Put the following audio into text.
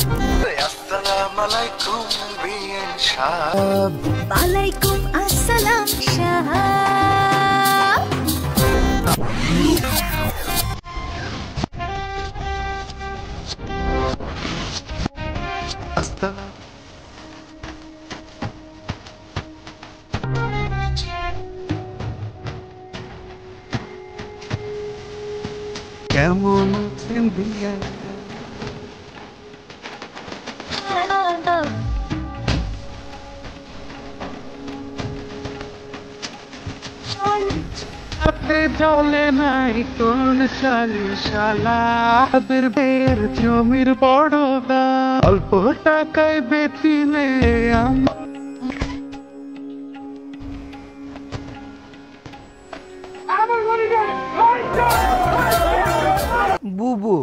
Assalamualaikum bian Shah. Walaikum assalam Shah. Assalam. কেমন আছেন বিয়া আপনি চলে নাই কোন শালা বের জমির বড় দাম অল্প টাকায় বেচিলে বুবু